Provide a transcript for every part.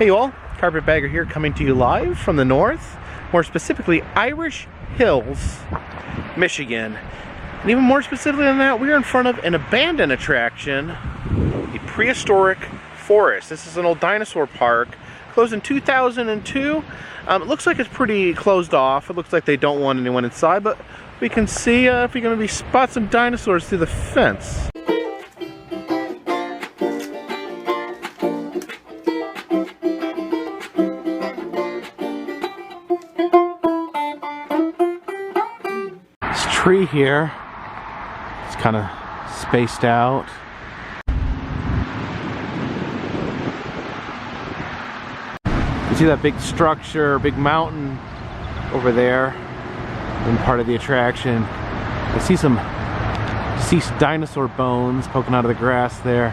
Hey you all, Carpetbagger here, coming to you live from the north, more specifically Irish Hills, Michigan. And even more specifically than that, we are in front of an abandoned attraction, the prehistoric forest. This is an old dinosaur park, closed in 2002. It looks like it's pretty closed off. It looks like they don't want anyone inside, but we can see if we can maybe spot some dinosaurs through the fence. Tree here, it's kind of spaced out. You see that big structure, big mountain over there in part of the attraction. I see some deceased dinosaur bones poking out of the grass there.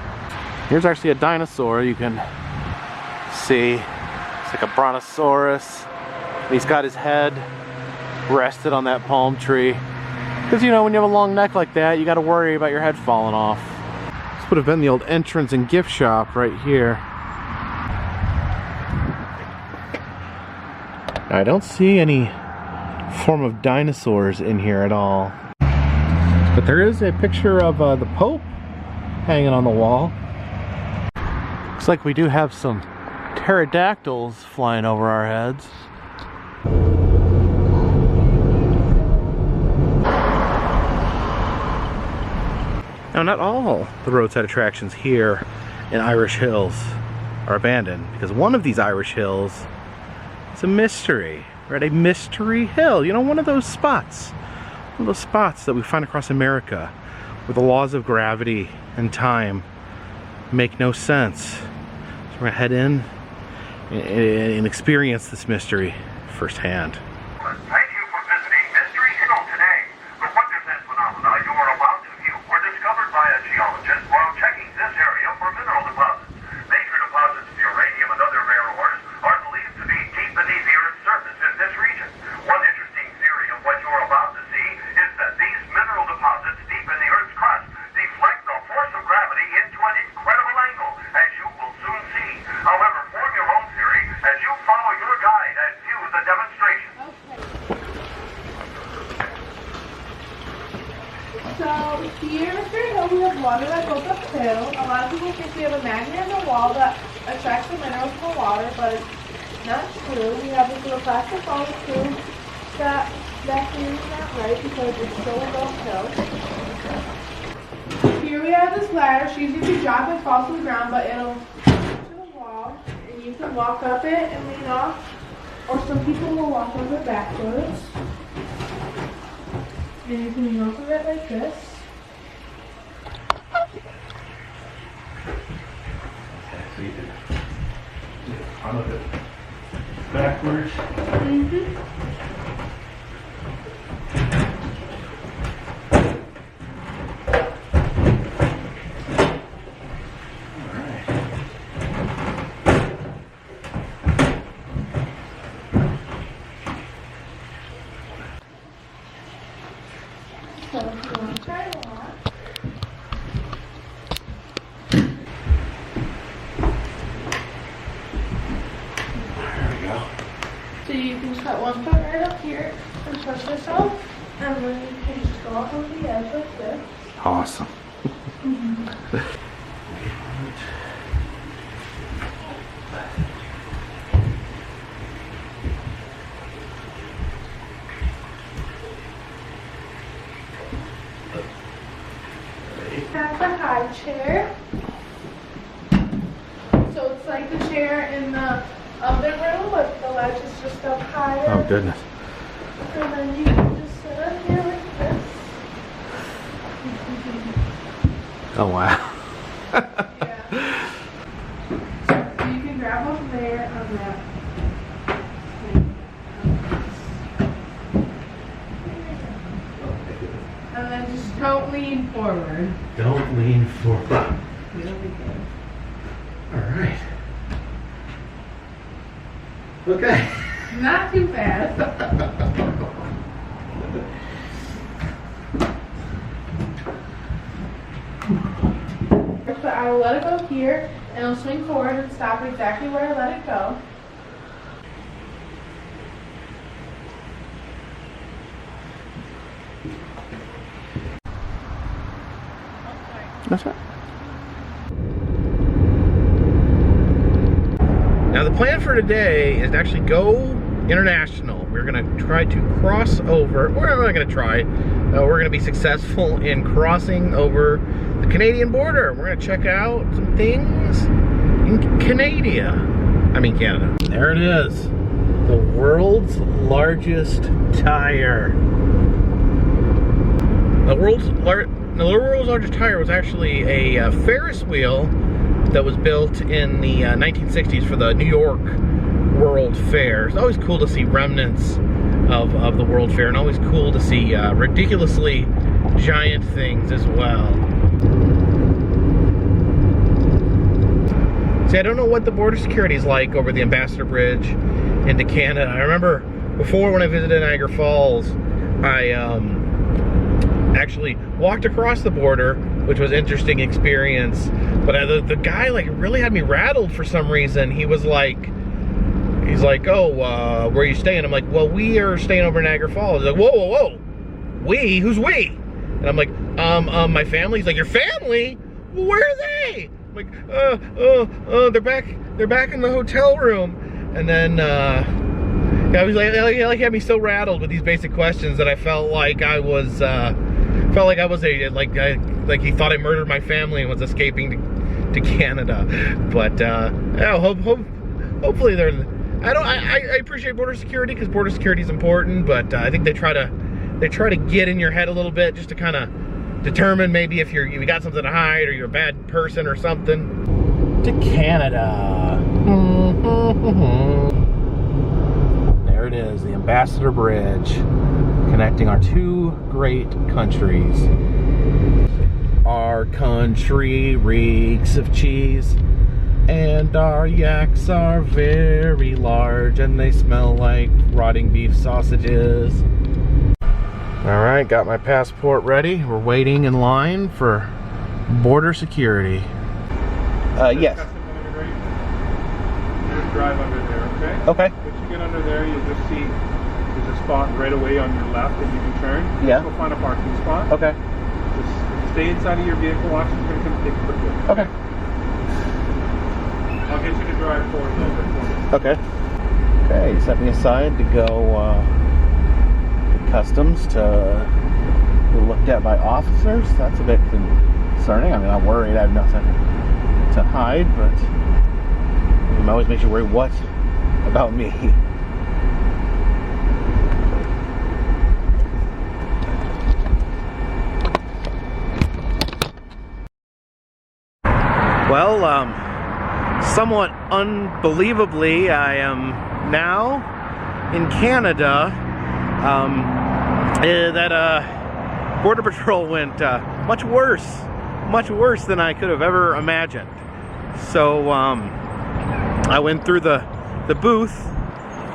Here's actually a dinosaur you can see. It's like a brontosaurus. He's got his head rested on that palm tree. Because, you know, when you have a long neck like that, you got to worry about your head falling off. This would have been the old entrance and gift shop right here. I don't see any form of dinosaurs in here at all. But there is a picture of the Pope hanging on the wall. Looks like we do have some pterodactyls flying over our heads. Now, not all the roadside attractions here in Irish Hills are abandoned, because one of these Irish Hills is a mystery. We're at a mystery hill. You know, one of those spots that we find across America where the laws of gravity and time make no sense. So we're gonna head in and experience this mystery firsthand. Here, we have water that goes uphill. A lot of people think we have a magnet in the wall that attracts the minerals from the water, but it's not true. We have this little plastic ball too that is not right because it's so uphill. Here we have this ladder. She usually you drop and fall to the ground, but it'll to the wall, and you can walk up it and lean off, or some people will walk over it backwards. And you can lean off of it like this. So you can do the front of it backwards. So if you want to try it on. So you can cut one foot right up here and push yourself, and then you can just go off over the edge like this. Awesome. That's a high chair. So it's like the chair in the other room, but the ledge is just up higher. Oh goodness. And then you can just sit up here like this. Oh wow. Yeah. So you can grab up there on that. And then just don't lean forward. Don't lean forward. You'll be good. All right. Okay. Not too fast. So I will let it go here, and it'll swing forward and stop exactly where I let it go. That's right. Now the plan for today is to actually go international. We're gonna try to cross over. We're not gonna try. We're gonna be successful in crossing over the Canadian border. We're gonna check out some things in Canada. There it is. The world's largest tire. The world's largest tire was actually a Ferris wheel that was built in the 1960s for the New York World Fair. It's always cool to see remnants of the World Fair, and always cool to see ridiculously giant things as well. See, I don't know what the border security is like over the Ambassador Bridge into Canada. I remember before, when I visited Niagara Falls, I actually walked across the border, which was an interesting experience. But the guy like really had me rattled for some reason. He's like, oh, where are you staying? I'm like, well, we are staying over in Niagara Falls. He's like, whoa, whoa, whoa, we? Who's we? And I'm like, my family. He's like, your family? Well, where are they? I'm like, they're back in the hotel room. And then I was like had me so rattled with these basic questions that I felt like I was like he thought I murdered my family and was escaping to Canada. But yeah, hopefully they're. I appreciate border security, because border security is important, but I think they try to get in your head a little bit just to kind of determine maybe if you got something to hide, or you're a bad person or something. To Canada. There it is, the Ambassador Bridge, connecting our two great countries. Our country reeks of cheese, and our yaks are very large, and they smell like rotting beef sausages. Alright, got my passport ready. We're waiting in line for border security. Yes. Just drive under there, okay? Okay. Once you get under there, you'll just see there's a spot right away on your left that you can turn. Yeah. Go find a parking spot. Okay. Just stay inside of your vehicle. Officer's going to come take a quick look. Okay. I'll get you to drive forward a little bit for me. Okay. Okay, he set me aside to go to customs to be looked at by officers. That's a bit concerning. I mean, I'm worried. I have nothing to hide, but it always makes you worry, what about me? Well, somewhat unbelievably, I am now in Canada. That Border Patrol went much worse than I could have ever imagined. So I went through the booth,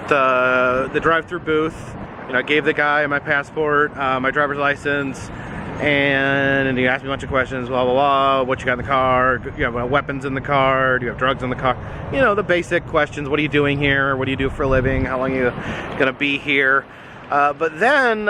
the drive-through booth. You know, I gave the guy my passport, my driver's license, and he asked me a bunch of questions, blah, blah, blah. What you got in the car? Do you have weapons in the car? Do you have drugs in the car? You know, the basic questions. What are you doing here? What do you do for a living? How long are you going to be here? But then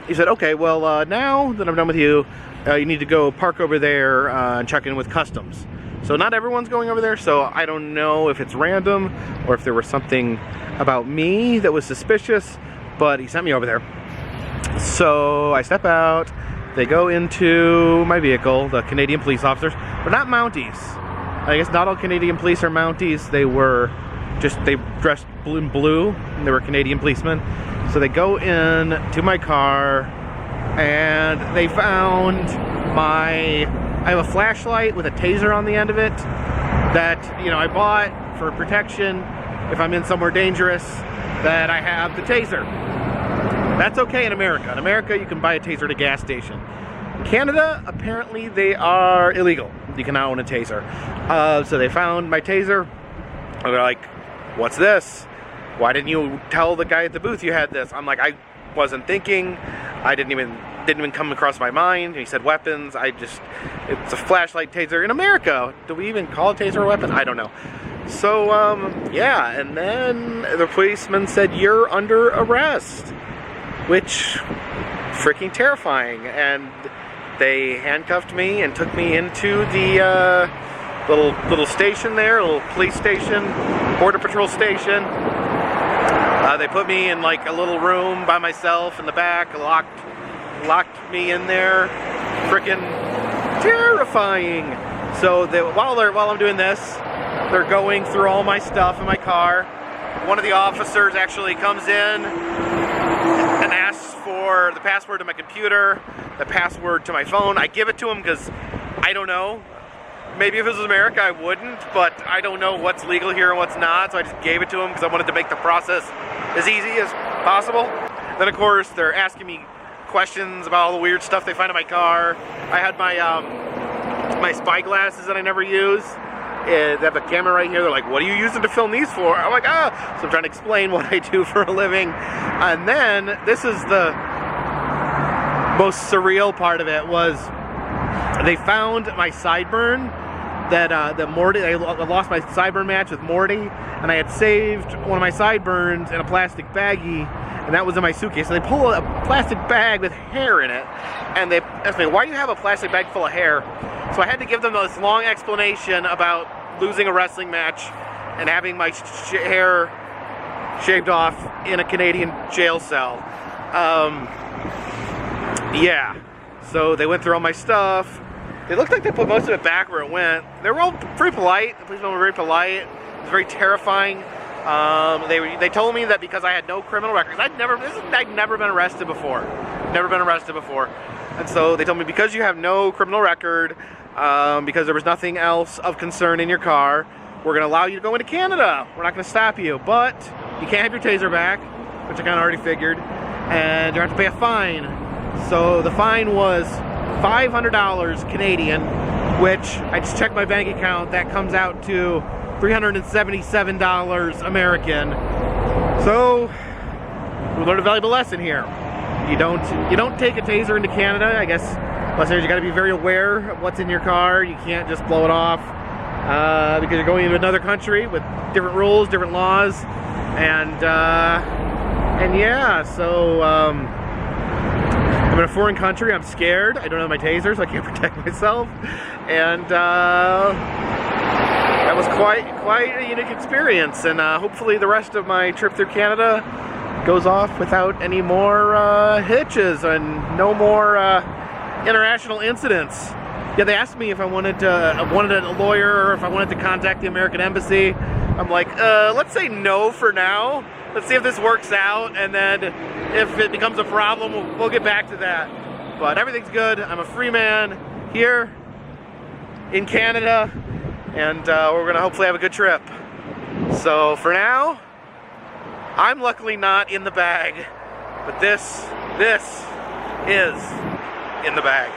he said, okay, well, now that I'm done with you, you need to go park over there and check in with customs. So not everyone's going over there, so I don't know if it's random or if there was something about me that was suspicious, but he sent me over there. So I step out, they go into my vehicle, the Canadian police officers, but not Mounties. I guess not all Canadian police are Mounties. They dressed blue and blue, and they were Canadian policemen. So they go in to my car, and they found I have a flashlight with a taser on the end of it that, you know, I bought for protection if I'm in somewhere dangerous, that I have the taser. That's okay in America. In America, you can buy a taser at a gas station. In Canada, apparently they are illegal. You cannot own a taser. So they found my taser, and they're like, what's this? Why didn't you tell the guy at the booth you had this? I'm like, I wasn't thinking. I didn't even come across my mind. He said weapons. It's a flashlight taser in America. Do we even call a taser a weapon? I don't know. So, yeah, and then the policeman said, "You're under arrest," which, freaking terrifying. And they handcuffed me and took me into the little station there, a little police station, border patrol station. They put me in like a little room by myself in the back, locked me in there. Freaking terrifying. So while I'm doing this, they're going through all my stuff in my car. One of the officers actually comes in and asks for the password to my computer, the password to my phone. I give it to him because I don't know. Maybe if it was America, I wouldn't, but I don't know what's legal here and what's not, so I just gave it to him because I wanted to make the process as easy as possible. Then, of course, they're asking me questions about all the weird stuff they find in my car. I had my spy glasses that I never use. They have a camera right here. They're like, "What are you using to film these for?" I'm like, "Ah!" So I'm trying to explain what I do for a living. And then, this is the most surreal part of it, was they found my sideburn. That Morty, I lost my sideburn match with Morty, and I had saved one of my sideburns in a plastic baggie, and that was in my suitcase. So they pull a plastic bag with hair in it, and they asked me, "Why do you have a plastic bag full of hair?" So I had to give them this long explanation about losing a wrestling match and having my hair shaved off in a Canadian jail cell. Yeah, so they went through all my stuff. They looked like they put most of it back where it went. They were all pretty polite. The policemen were very polite. It was very terrifying. They told me that because I had no criminal records, I'd never been arrested before. Never been arrested before. And so they told me, because you have no criminal record, because there was nothing else of concern in your car, we're going to allow you to go into Canada. We're not going to stop you, but you can't have your taser back, which I kind of already figured, and you have to pay a fine. So the fine was $500 Canadian, which I just checked my bank account. That comes out to $377 American. So we learned a valuable lesson here. You don't take a taser into Canada, I guess. Listeners, you got to be very aware of what's in your car. You can't just blow it off because you're going into another country with different rules, different laws, and yeah. So I'm in a foreign country. I'm scared. I don't have my taser, so I can't protect myself, and that was quite a unique experience. And hopefully, the rest of my trip through Canada goes off without any more hitches and no more international incidents. Yeah, they asked me if I wanted a lawyer or if I wanted to contact the American Embassy. I'm like, let's say no for now. Let's see if this works out, and then if it becomes a problem, we'll get back to that. But everything's good. I'm a free man here in Canada, and we're gonna hopefully have a good trip. So for now, I'm luckily not in the bag, but this is in the bag.